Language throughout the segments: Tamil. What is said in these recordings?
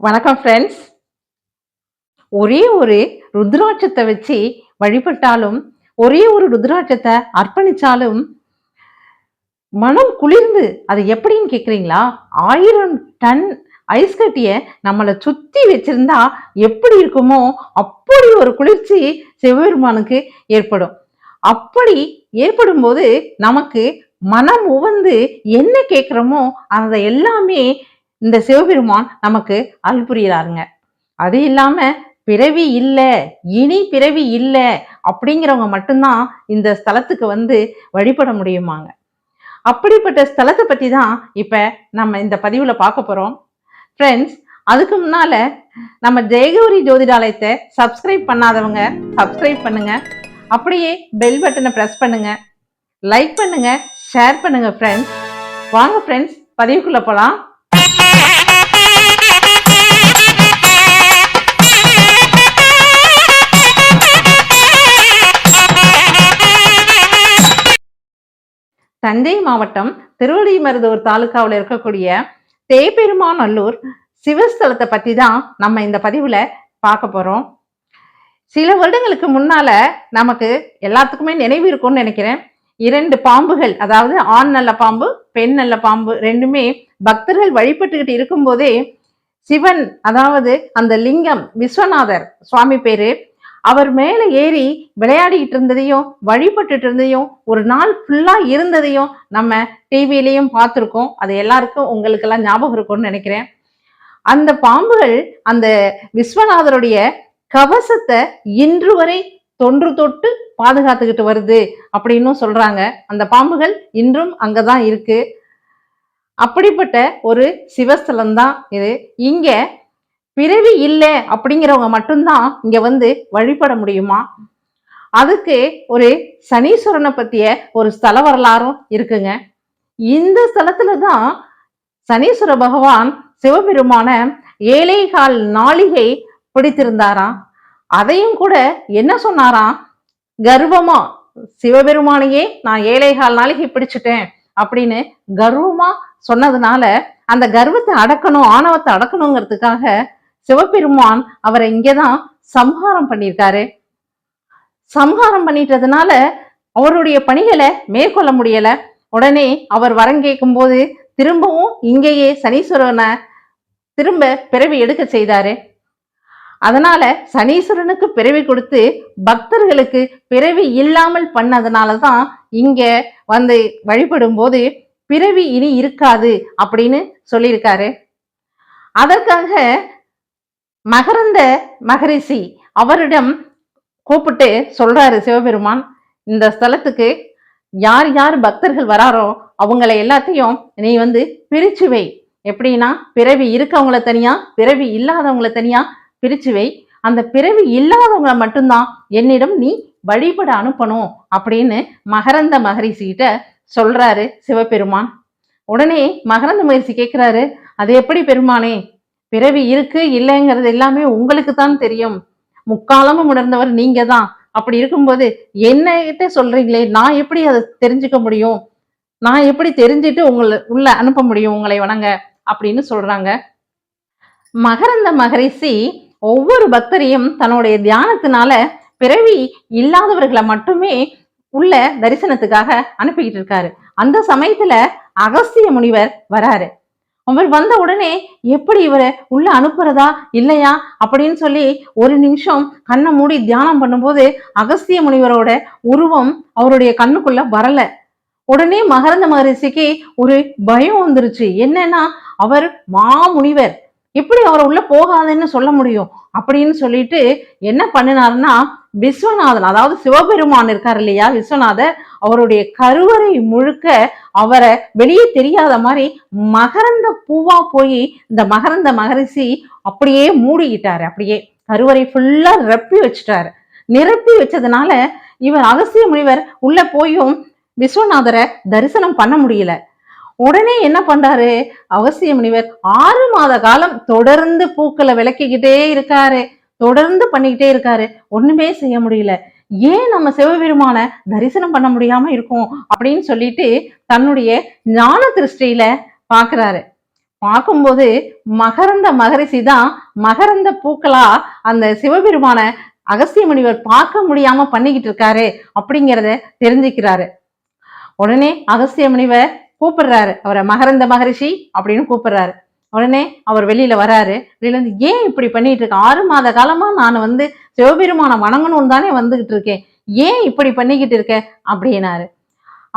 வணக்கம் ஃப்ரெண்ட்ஸ். ஒரே ஒரு ருத்ராட்சத்தை வச்சு வழிபட்டாலும், ஒரே ஒரு ருத்ராட்சத்தை அர்ப்பணிச்சாலும் மனம் குளிர்ந்து, அது எப்படின்னு கேட்குறீங்களா? 1000 டன் ஐஸ் கட்டிய நம்மளை சுத்தி வச்சிருந்தா எப்படி இருக்குமோ அப்படி ஒரு குளிர்ச்சி சிவபெருமானுக்கு ஏற்படும். அப்படி ஏற்படும் போது நமக்கு மனம் உவந்து என்ன கேட்கிறோமோ அதை எல்லாமே இந்த சிவபெருமான் நமக்கு அருள் புரிகிறாருங்க. அது இல்லாம பிறவி இல்ல, இனி பிறவி இல்ல அப்படிங்கிறவங்க மட்டும்தான் இந்த ஸ்தலத்துக்கு வந்து வழிபட முடியுமாங்க. அப்படிப்பட்ட ஸ்தலத்தை பத்தி தான் இப்ப நம்ம இந்த பதிவுல பார்க்க போறோம். ஃப்ரெண்ட்ஸ், அதுக்கு முன்னால நம்ம ஜெயகௌரி ஜோதிடாலயத்தை சப்ஸ்கிரைப் பண்ணாதவங்க சப்ஸ்கிரைப் பண்ணுங்க. அப்படியே பெல் பட்டனை பிரஸ் பண்ணுங்க, லைக் பண்ணுங்க, ஷேர் பண்ணுங்க. ஃப்ரெண்ட்ஸ், வாங்க ஃப்ரெண்ட்ஸ், பதிவுக்குள்ள போலாம். தஞ்சை மாவட்டம் திருவிடைமருதூர் தாலுகாவில் இருக்கக்கூடிய தேப்பெருமாநல்லூர் சிவஸ்தலத்தை பத்தி தான் நம்ம இந்த பதிவுல பார்க்க போறோம். சில வருடங்களுக்கு முன்னால நமக்கு எல்லாத்துக்குமே நினைவு இருக்கும்னு நினைக்கிறேன். 2 பாம்புகள், அதாவது ஆண் நல்ல பாம்பு, பெண் நல்ல பாம்பு, ரெண்டுமே பக்தர்கள் வழிபட்டுக்கிட்டு இருக்கும் போதே சிவன், அதாவது அந்த லிங்கம் விஸ்வநாதர் சுவாமி பேரு, அவர் மேல ஏறி விளையாடிக்கிட்டு இருந்ததையும் வழிபட்டுட்டு இருந்ததையும் ஒரு நாள் ஃபுல்லா இருந்ததையும் நம்ம டிவிலையும் பார்த்துருக்கோம். அது எல்லாருக்கும் உங்களுக்கெல்லாம் ஞாபகம் இருக்கும்னு நினைக்கிறேன். அந்த பாம்புகள் அந்த விஸ்வநாதருடைய கவசத்தை இன்று வரை தொன்று தொட்டு பாதுகாத்துக்கிட்டு வருது அப்படின்னு சொல்றாங்க. அந்த பாம்புகள் இன்றும் அங்கதான் இருக்கு. அப்படிப்பட்ட ஒரு சிவஸ்தலம் தான் இது. இங்க பிறவி இல்லை அப்படிங்கிறவங்க மட்டும்தான் இங்க வந்து வழிபட முடியுமா. அதுக்கு ஒரு சனீஸ்வரனை பத்திய ஒரு ஸ்தல வரலாறும் இருக்குங்க. இந்த ஸ்தலத்துலதான் சனீஸ்வர பகவான் சிவபெருமான 7.25 நாளிகை பிடித்திருந்தாராம். அதையும் கூட என்ன சொன்னாராம், கர்வமா சிவபெருமானையே நான் 7.25 நாளிகை பிடிச்சிட்டேன் அப்படின்னு கர்வமா சொன்னதுனால அந்த கர்வத்தை அடக்கணும், ஆணவத்தை அடக்கணுங்கிறதுக்காக சிவபெருமான் அவரை இங்கதான் சம்ஹாரம் பண்ணியிருக்காரு. சம்ஹாரம் பண்ணிட்டதுனால அவருடைய பணிகளை மேற்கொள்ள முடியல. உடனே அவர் வரம் கேட்கும் போது திரும்பவும் இங்கேயே சனீஸ்வரனை திரும்ப பிறவி எடுக்க செய்தாரு. அதனால சனீஸ்வரனுக்கு பிறவி கொடுத்து பக்தர்களுக்கு பிறவி இல்லாமல் பண்ணதுனாலதான் இங்க வந்து வழிபடும் போது பிறவி இனி இருக்காது அப்படின்னு சொல்லியிருக்காரு. அதற்காக மகரந்த மகரிஷி அவரிடம் கூப்பிட்டு சொல்றாரு சிவபெருமான், இந்த ஸ்தலத்துக்கு யார் யார் பக்தர்கள் வராரோ அவங்களை எல்லாத்தையும் நீ வந்து பிரிச்சு வை. எப்படின்னா, பிறவி இருக்கவங்கள தனியா, பிறவி இல்லாதவங்கள தனியா பிரிச்சு வை. அந்த பிறவி இல்லாதவங்களை மட்டும்தான் என்னிடம் நீ வழிபட அனுப்பணும் அப்படின்னு மகரந்த மகரிஷி கிட்ட சொல்றாரு சிவபெருமான். உடனே மகரந்த மகரிஷி கேட்கிறாரு, அது எப்படி பெருமானே, பிறவி இருக்கு இல்லைங்கிறது எல்லாமே உங்களுக்கு தான் தெரியும், முக்காலமும் உணர்ந்தவர் நீங்க தான். அப்படி இருக்கும்போது என்னகிட்ட சொல்றீங்களே, நான் எப்படி அதை தெரிஞ்சுக்க முடியும், நான் எப்படி தெரிஞ்சுட்டு உங்களை உள்ள அனுப்ப முடியும் உங்களை வணங்க அப்படின்னு சொல்றாங்க. மகரந்த மகரிஷி ஒவ்வொரு பக்தரையும் தன்னுடைய தியானத்தினால பிறவி இல்லாதவர்களை மட்டுமே உள்ள தரிசனத்துக்காக அனுப்பிக்கிட்டு இருக்காரு. அந்த சமயத்துல அகஸ்திய முனிவர் வராரு. அவர் வந்த உடனே எப்படி இவரை உள்ள அனுப்புறதா இல்லையா அப்படின்னு சொல்லி ஒரு நிமிஷம் கண்ணை மூடி தியானம் பண்ணும்போது அகஸ்திய முனிவரோட உருவம் அவருடைய கண்ணுக்குள்ள வரல. உடனே மகரந்த மகரிஷிக்கு ஒரு பயம் வந்துருச்சு. என்னன்னா, அவர் மாமுனிவர், எப்படி அவரை உள்ள போகாதுன்னு சொல்ல முடியும் அப்படின்னு சொல்லிட்டு என்ன பண்ணினாருன்னா, விஸ்வநாதன், அதாவது சிவபெருமான் இருக்காரு இல்லையா விஸ்வநாதர், அவருடைய கருவறை முழுக்க அவரை வெளியே தெரியாத மாதிரி மகரந்த பூவா போய் இந்த மகரந்த மகரிஷி அப்படியே மூடிக்கிட்டாரு. அப்படியே கருவறை ஃபுல்லா நிரப்பி வச்சுட்டாரு. நிரப்பி வச்சதுனால இவர் அகஸ்திய முனிவர் உள்ள போயும் விஸ்வநாதரை தரிசனம் பண்ண முடியல. உடனே என்ன பண்றாரு அகஸ்திய முனிவர், 6 மாத காலம் தொடர்ந்து பூக்களை விளக்கிக்கிட்டே இருக்காரு, தொடர்ந்து பண்ணிக்கிட்டே இருக்காரு, ஒண்ணுமே செய்ய முடியல. ஏன் நம்ம சிவபெருமான தரிசனம் பண்ண முடியாம இருக்கும் அப்படின்னு சொல்லிட்டு தன்னுடைய ஞான திருஷ்டியில பாக்குறாரு. பார்க்கும்போது மகரந்த மகரிஷி தான் மகரந்த பூக்களா அந்த சிவபெருமான அகஸ்திய முனிவர் பார்க்க முடியாம பண்ணிக்கிட்டு இருக்காரு அப்படிங்கிறத தெரிஞ்சுக்கிறாரு. உடனே அகஸ்திய முனிவர் கூப்பிடுறாரு, அவரை மகரந்த மகரிஷி அப்படின்னு கூப்பிடுறாரு. உடனே அவர் வெளியில வராரு. வெளியில வந்து, ஏன் இப்படி பண்ணிட்டு இருக்க? 6 மாத காலமா நான் சிவபெருமான வணங்கணும்னு தானே வந்துகிட்டு இருக்கேன், ஏன் இப்படி பண்ணிக்கிட்டு இருக்க அப்படின்னாரு.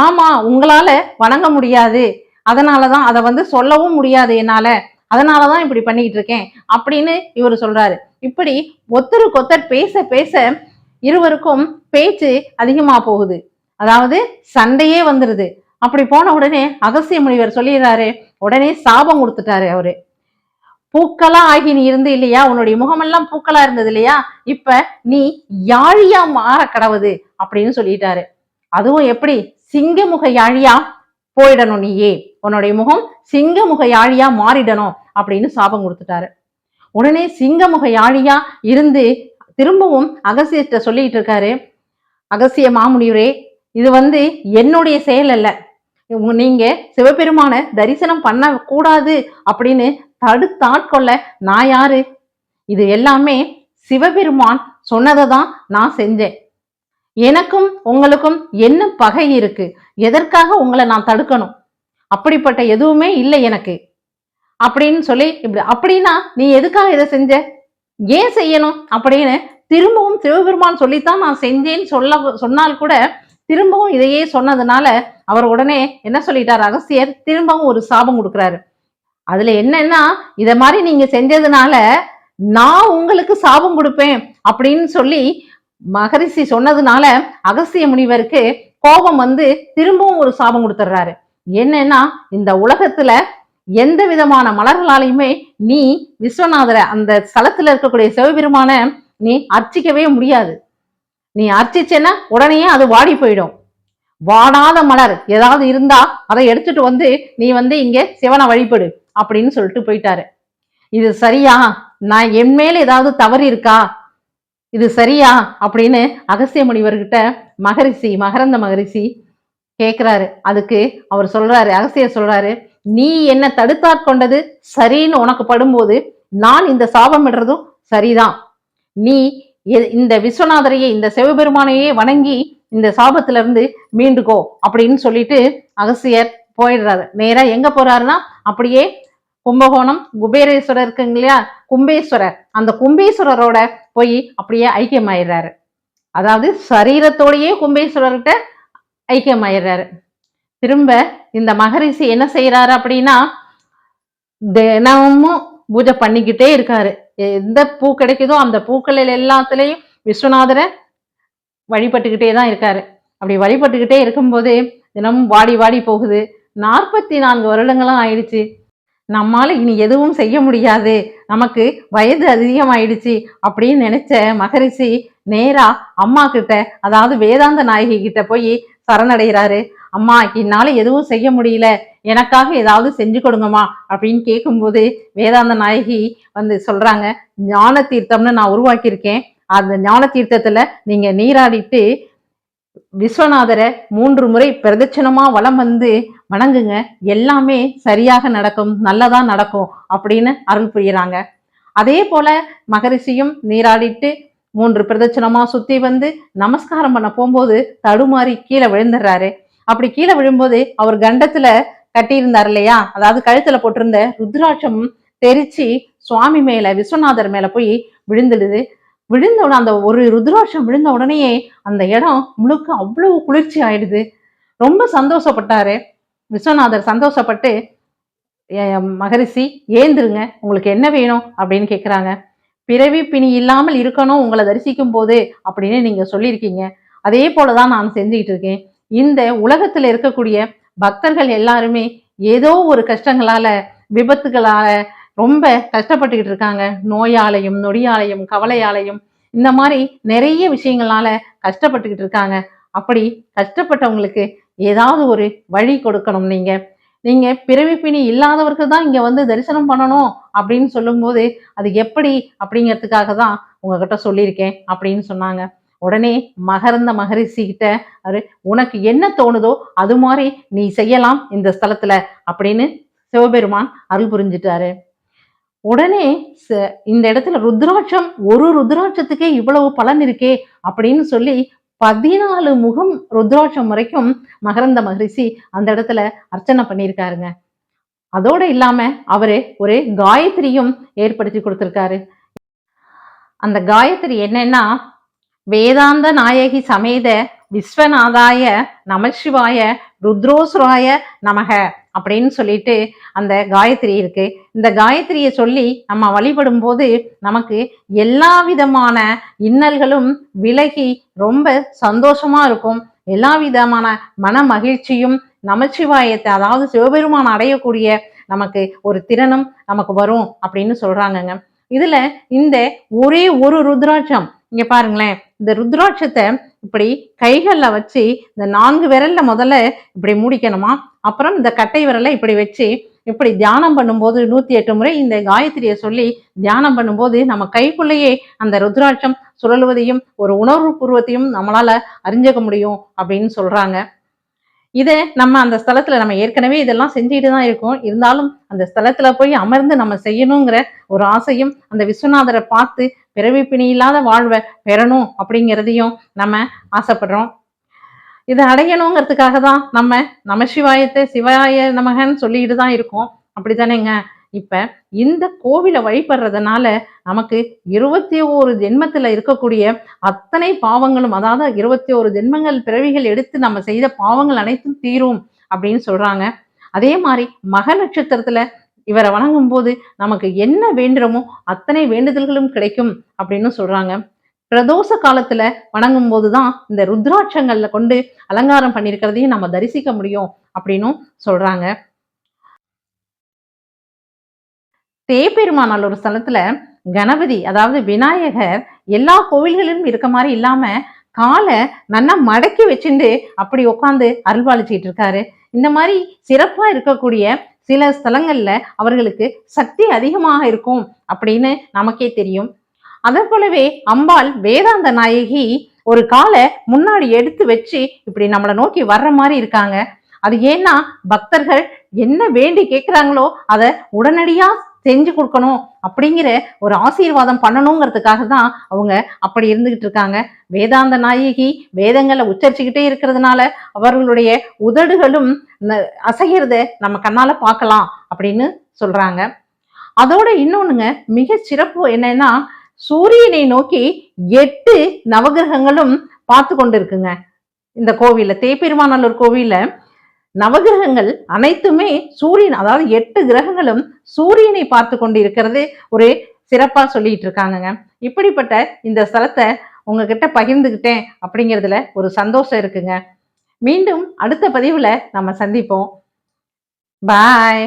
ஆமா, உங்களால வணங்க முடியாது, அதனாலதான் அதை சொல்லவும் முடியாது என்னால, அதனாலதான் இப்படி பண்ணிக்கிட்டு இருக்கேன் அப்படின்னு இவர் சொல்றாரு. இப்படி ஒருத்தருக்கு ஒருத்தர் பேச பேச இருவருக்கும் பேச்சு அதிகமா போகுது. அதாவது சண்டையே வந்துருது. அப்படி போன உடனே அகஸ்திய முனிவர் சொல்லிடுறாரு, உடனே சாபம் கொடுத்துட்டாரு அவரு. பூக்களா ஆகி நீ இருந்து இல்லையா, உன்னுடைய முகமெல்லாம் பூக்களா இருந்தது இல்லையா, இப்ப நீ யாழியா மாற கடவுது அப்படின்னு சொல்லிட்டாரு. அதுவும் எப்படி, சிங்கமுக யாழியா போயிடணும், நீயே உன்னுடைய முகம் சிங்கமுக யாழியா மாறிடணும் அப்படின்னு சாபம் கொடுத்துட்டாரு. உடனே சிங்கமுக யாழியா இருந்து திரும்பவும் அகஸ்தியர்கிட்ட சொல்லிட்டு இருக்காரு, அகஸ்திய மாமுனிவரே, இது என்னுடைய செயல் அல்ல, நீங்க சிவபெருமான தரிசனம் பண்ண கூடாது அப்படின்னு தடுத்தாட்கொள்ள நான் யாரு? இது எல்லாமே சிவபெருமான் சொன்னதை தான் நான் செஞ்சேன். எனக்கும் உங்களுக்கும் என்ன பகை இருக்கு? எதற்காக உங்களை நான் தடுக்கணும்? அப்படிப்பட்ட எதுவுமே இல்லை எனக்கு அப்படின்னு சொல்லி, இப்படி அப்படின்னா நீ எதுக்காக இதை செஞ்ச, ஏன் செய்யணும் அப்படின்னு திரும்பவும் சிவபெருமான் சொல்லித்தான் நான் செஞ்சேன்னு சொன்னால் கூட திரும்பவும் இதையே சொன்னதுனால அவர் உடனே என்ன சொல்லிட்டார், அகஸ்தியர் திரும்பவும் ஒரு சாபம் கொடுக்கிறாரு. அதுல என்னன்னா, இத மாதிரி நீங்க செஞ்சதுனால நான் உங்களுக்கு சாபம் கொடுப்பேன் அப்படின்னு சொல்லி மகரிஷி சொன்னதுனால அகஸ்திய முனிவருக்கு கோபம் திரும்பவும் ஒரு சாபம் கொடுத்துடுறாரு. என்னன்னா, இந்த உலகத்துல எந்த விதமான மலர்களாலையுமே நீ விஸ்வநாதரை, அந்த ஸ்தலத்துல இருக்கக்கூடிய சிவபெருமான நீ அர்ச்சிக்கவே முடியாது. நீ அர்ச்சிச்சேன்னா உடனே அது வாடி போயிடும். வாடாத மலர் ஏதாவது இருந்தா அதை எடுத்துட்டு நீ இங்க சிவனை வழிபடு அப்படின்னு சொல்லிட்டு போயிட்டாரு. இது சரியா? நான் என் மேல ஏதாவது தவறு இருக்கா? இது சரியா அப்படின்னு அகஸ்திய முனிவர்கிட்ட மகரந்த மகரிஷி கேட்கிறாரு. அதுக்கு அவர் சொல்றாரு, அகஸ்தியர் சொல்றாரு, நீ என்ன தடுத்தாட்கொண்டது சரின்னு உனக்கு படும்போது நான் இந்த சாபம் இடுறதும் சரிதான். நீ இந்த விஸ்வநாதரையே, இந்த சிவபெருமானையே வணங்கி இந்த சாபத்துல இருந்து மீண்டுக்கோ அப்படின்னு சொல்லிட்டு அகஸ்தியர் போயிடுறாரு. நேரா எங்க போறாருன்னா, அப்படியே கும்பகோணம் குபேரேஸ்வரர் இருக்குங்க இல்லையா, கும்பேஸ்வரர், அந்த கும்பேஸ்வரரோட போய் அப்படியே ஐக்கியமாயிடுறாரு. அதாவது சரீரத்தோடையே கும்பேஸ்வரர்கிட்ட ஐக்கியமாயிடுறாரு. திரும்ப இந்த மகரிஷி என்ன செய்யறாரு அப்படின்னா, தினமும் பூஜை பண்ணிக்கிட்டே இருக்காரு. எந்த பூ கிடைக்குதோ அந்த பூக்கள் எல்லாத்துலயும் விஸ்வநாதரை வழிபட்டுக்கிட்டே தான் இருக்காரு. அப்படி வழிபட்டுக்கிட்டே இருக்கும்போது தினமும் வாடி வாடி போகுது. 44 வருடங்களும் ஆயிடுச்சு. நம்மால இனி எதுவும் செய்ய முடியாது, நமக்கு வயது அதிகமாயிடுச்சு அப்படின்னு நினைச்ச மகரிஷி நேரா அம்மா கிட்ட, அதாவது வேதாந்த நாயகி கிட்ட போய் சரணடைகிறாரு. அம்மா, என்னால எதுவும் செய்ய முடியல, எனக்காக ஏதாவது செஞ்சு கொடுங்கம்மா அப்படின்னு கேட்கும்போது வேதாந்த நாயகி சொல்றாங்க, ஞான தீர்த்தம்னு நான் உருவாக்கியிருக்கேன், அந்த ஞான தீர்த்தத்துல நீங்க நீராடிட்டு விஸ்வநாதரை 3 முறை பிரதட்சணமா வலம் வணங்குங்க, எல்லாமே சரியாக நடக்கும், நல்லதா நடக்கும் அப்படின்னு அருள் புரியுறாங்க. அதே போல மகரிஷியும் நீராடிட்டு 3 பிரதட்சணமா சுத்தி நமஸ்காரம் பண்ண போகும்போது தடுமாறி கீழே விழுந்துடுறாரு. அப்படி கீழே விழும்போது அவர் கண்டத்துல கட்டியிருந்தார் இல்லையா, அதாவது கழுத்துல போட்டிருந்த ருத்ராட்சம் தெரிச்சு சுவாமி மேல, விஸ்வநாதர் மேல போய் விழுந்துடுது. விழுந்த உடனே, அந்த ஒரு ருத்ராட்சம் விழுந்த உடனேயே அந்த இடம் முழுக்க அவ்வளவு குளிர்ச்சி ஆயிடுது. ரொம்ப சந்தோஷப்பட்டாரு விஸ்வநாதர். சந்தோஷப்பட்டு, மகரிஷி ஏந்திருங்க, உங்களுக்கு என்ன வேணும் அப்படின்னு கேட்குறாங்க. பிறவி பிணி இல்லாமல் இருக்கணும் உங்களை தரிசிக்கும் போது அப்படின்னு நீங்க சொல்லியிருக்கீங்க, அதே போலதான் நான் செஞ்சுக்கிட்டு இருக்கேன். இந்த உலகத்துல இருக்கக்கூடிய பக்தர்கள் எல்லாருமே ஏதோ ஒரு கஷ்டங்களால, விபத்துகளால ரொம்ப கஷ்டப்பட்டுக்கிட்டு இருக்காங்க. நோயாலையும், நொடியாலையும், கவலையாலையும், இந்த மாதிரி நிறைய விஷயங்களால கஷ்டப்பட்டுக்கிட்டு இருக்காங்க. அப்படி கஷ்டப்பட்டவங்களுக்கு ஏதாவது ஒரு வழி கொடுக்கணும். நீங்க பிறவி பிணி இல்லாதவர்கள் தான் இங்க தரிசனம் பண்ணணும் அப்படின்னு சொல்லும்போது அது எப்படி அப்படிங்கிறதுக்காக தான் உங்ககிட்ட சொல்லியிருக்கேன் அப்படின்னு சொன்னாங்க. உடனே மகரந்த மகரிஷி கிட்ட அவரு, உனக்கு என்ன தோணுதோ அது மாதிரி நீ செய்யலாம் இந்த ஸ்தலத்துல அப்படின்னு சிவபெருமான் அருள் புரிஞ்சிட்டாரு. உடனே இந்த இடத்துல ருத்ராட்சம், ஒரு ருத்ராட்சத்துக்கே இவ்வளவு பலன் இருக்கே அப்படின்னு சொல்லி 14 முகம் ருத்ராட்சம் வரைக்கும் மகரந்த மகரிஷி அந்த இடத்துல அர்ச்சனை பண்ணியிருக்காருங்க. அதோட இல்லாம அவரு ஒரு காயத்ரியும் ஏற்படுத்தி கொடுத்திருக்காரு. அந்த காயத்ரி என்னன்னா, வேதாந்த நாயகி சமேத விஸ்வநாதாய நமசிவாய ருத்ரோசுராய நமக அப்படின்னு சொல்லிட்டு அந்த காயத்ரி இருக்கு. இந்த காயத்ரியை சொல்லி நம்ம வழிபடும் போது நமக்கு எல்லா விதமான இன்னல்களும் விலகி ரொம்ப சந்தோஷமா இருக்கும். எல்லா விதமான மன மகிழ்ச்சியும் நமச்சிவாயத்தை, அதாவது சிவபெருமான் அடையக்கூடிய நமக்கு ஒரு திறனும் நமக்கு வரும் அப்படின்னு சொல்றாங்கங்க. இதுல இந்த ஒரே ஒரு ருத்ராட்சம், இங்க பாருங்களேன், இந்த ருத்ராட்சத்தை இப்படி கைகள்ல வச்சு இந்த 4 விரல்ல முதல்ல இப்படி மூடிக்கணுமா, அப்புறம் இந்த கட்டை விரலை இப்படி வச்சு இப்படி தியானம் பண்ணும்போது 108 முறை இந்த காயத்ரியை சொல்லி தியானம் பண்ணும்போது நம்ம கைக்குள்ளேயே அந்த ருத்ராட்சம் சுழலுவதையும் ஒரு உணர்வு பூர்வத்தையும் நம்மளால அறிஞ்சுக்க முடியும் அப்படின்னு சொல்றாங்க. இதை நம்ம அந்த ஸ்தலத்துல நம்ம ஏற்கனவே இதெல்லாம் செஞ்சுட்டு தான் இருக்கோம். இருந்தாலும் அந்த ஸ்தலத்துல போய் அமர்ந்து நம்ம செய்யணுங்கிற ஒரு ஆசையும், அந்த விஸ்வநாதரை பார்த்து பிறவி பிணி இல்லாத வாழ்வை பெறணும் அப்படிங்கிறதையும் நம்ம ஆசைப்படுறோம். இதை அடையணுங்கிறதுக்காக தான் நம்ம நமசிவாயத்தை சிவாய நமகன்னு சொல்லிட்டு தான் இருக்கோம். அப்படித்தானேங்க? இப்ப இந்த கோவிலை வழிபடுறதுனால நமக்கு 21 ஜென்மத்துல இருக்கக்கூடிய அத்தனை பாவங்களும், அதாவது 21 ஜென்மங்கள் பிறவிகள் எடுத்து நம்ம செய்த பாவங்கள் அனைத்தும் தீரும் அப்படின்னு சொல்றாங்க. அதே மாதிரி மக நட்சத்திரத்துல இவரை வணங்கும் போது நமக்கு என்ன வேண்டுமோ அத்தனை வேண்டுதல்களும் கிடைக்கும் அப்படின்னு சொல்றாங்க. பிரதோஷ காலத்துல வணங்கும் போதுதான் இந்த ருத்ராட்சங்கள்ல கொண்டு அலங்காரம் பண்ணியிருக்கிறதையும் நம்ம தரிசிக்க முடியும் அப்படின்னும் சொல்றாங்க. தேப்பெருமானால் ஒரு ஸ்தலத்துல கணபதி, அதாவது விநாயகர் எல்லா கோவில்களிலும் இருக்க மாதிரி இல்லாம காலை நல்லா மடக்கி வச்சுட்டு அப்படி உட்காந்து அருள்பாலிச்சிட்டு இருக்காரு. இந்த மாதிரி சிறப்பா இருக்கக்கூடிய சில ஸ்தலங்கள்ல அவர்களுக்கு சக்தி அதிகமாக இருக்கும் அப்படின்னு நமக்கே தெரியும். அதே போலவே அம்பாள் வேதாந்த நாயகி ஒரு காலை முன்னாடி எடுத்து வச்சு இப்படி நம்மளை நோக்கி வர்ற மாதிரி இருக்காங்க. அது ஏன்னா பக்தர்கள் என்ன வேண்டி கேட்கிறாங்களோ அதை உடனடியா செஞ்சு கொடுக்கணும் அப்படிங்கிற ஒரு ஆசீர்வாதம் பண்ணணுங்கிறதுக்காக தான் அவங்க அப்படி இருந்துகிட்டு இருக்காங்க. வேதாந்த நாயகி வேதங்களை உச்சரிச்சுக்கிட்டே இருக்கிறதுனால அவர்களுடைய உதடுகளும் அசைகிறத நம்ம கண்ணால பார்க்கலாம் அப்படின்னு சொல்றாங்க. அதோட இன்னொன்னுங்க மிக சிறப்பு என்னன்னா, சூரியனை நோக்கி 8 நவகிரகங்களும் பார்த்து கொண்டு இருக்குங்க. இந்த கோவில்ல, தேப்பெருமாநல்லூர் கோவில்ல நவகிரகங்கள் அனைத்துமே சூரியன், அதாவது 8 கிரகங்களும் சூரியனை பார்த்து கொண்டு இருக்கிறது ஒரு சிறப்பா சொல்லிட்டு இருக்காங்க. இப்படிப்பட்ட இந்த ஸ்தலத்தை உங்ககிட்ட பகிர்ந்துகிட்டேன் அப்படிங்கிறதுல ஒரு சந்தோஷம் இருக்குங்க. மீண்டும் அடுத்த பதிவுல நம்ம சந்திப்போம். பாய்.